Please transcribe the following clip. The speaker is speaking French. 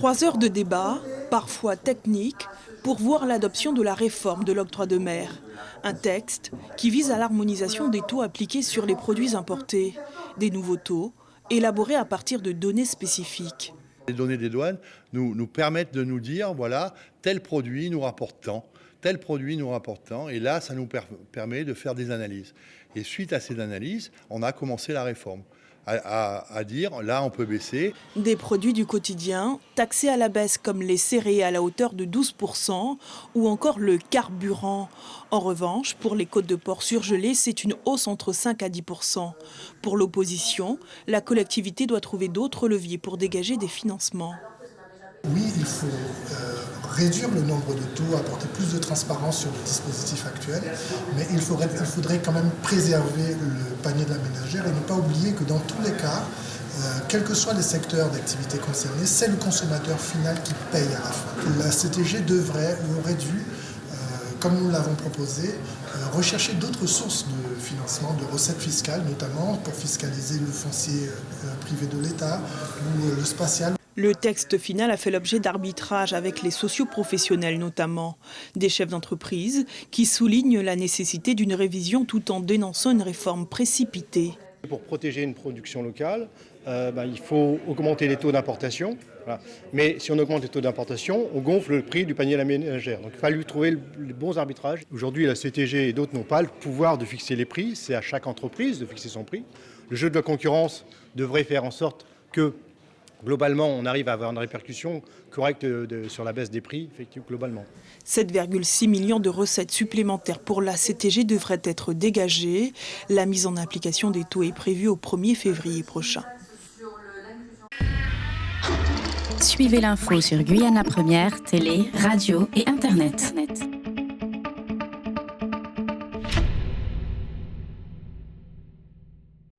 3 heures de débat, parfois techniques, pour voir l'adoption de la réforme de l'octroi de mer. Un texte qui vise à l'harmonisation des taux appliqués sur les produits importés. Des nouveaux taux, élaborés à partir de données spécifiques. Les données des douanes nous permettent de nous dire, voilà, tel produit nous rapporte tant, tel produit nous rapporte tant. Et là, ça nous permet de faire des analyses. Et suite à ces analyses, on a commencé la réforme. À dire, là, on peut baisser. Des produits du quotidien taxés à la baisse comme les céréales à hauteur de 12% ou encore le carburant. En revanche, pour les côtes de porc surgelées, c'est une hausse entre 5 à 10%. Pour l'opposition, la collectivité doit trouver d'autres leviers pour dégager des financements. Oui, il faut réduire le nombre de taux, apporter plus de transparence sur le dispositif actuel, mais il faudrait quand même préserver le panier de la ménagère et ne pas oublier que dans tous les cas, quels que soient les secteurs d'activité concernés, c'est le consommateur final qui paye à la fin. La CTG devrait ou aurait dû, comme nous l'avons proposé, rechercher d'autres sources de financement, de recettes fiscales, notamment pour fiscaliser le foncier privé de l'État ou le spatial. Le texte final a fait l'objet d'arbitrages avec les socioprofessionnels notamment. Des chefs d'entreprise qui soulignent la nécessité d'une révision tout en dénonçant une réforme précipitée. Pour protéger une production locale, il faut augmenter les taux d'importation. Voilà. Mais si on augmente les taux d'importation, on gonfle le prix du panier à la ménagère. Donc il a fallu trouver les bons arbitrages. Aujourd'hui, la CTG et d'autres n'ont pas le pouvoir de fixer les prix. C'est à chaque entreprise de fixer son prix. Le jeu de la concurrence devrait faire en sorte que globalement, on arrive à avoir une répercussion correcte sur la baisse des prix, effectivement, globalement. 7,6 millions de recettes supplémentaires pour la CTG devraient être dégagées. La mise en application des taux est prévue au 1er février prochain. Suivez l'info sur Guyana Première, télé, radio et Internet.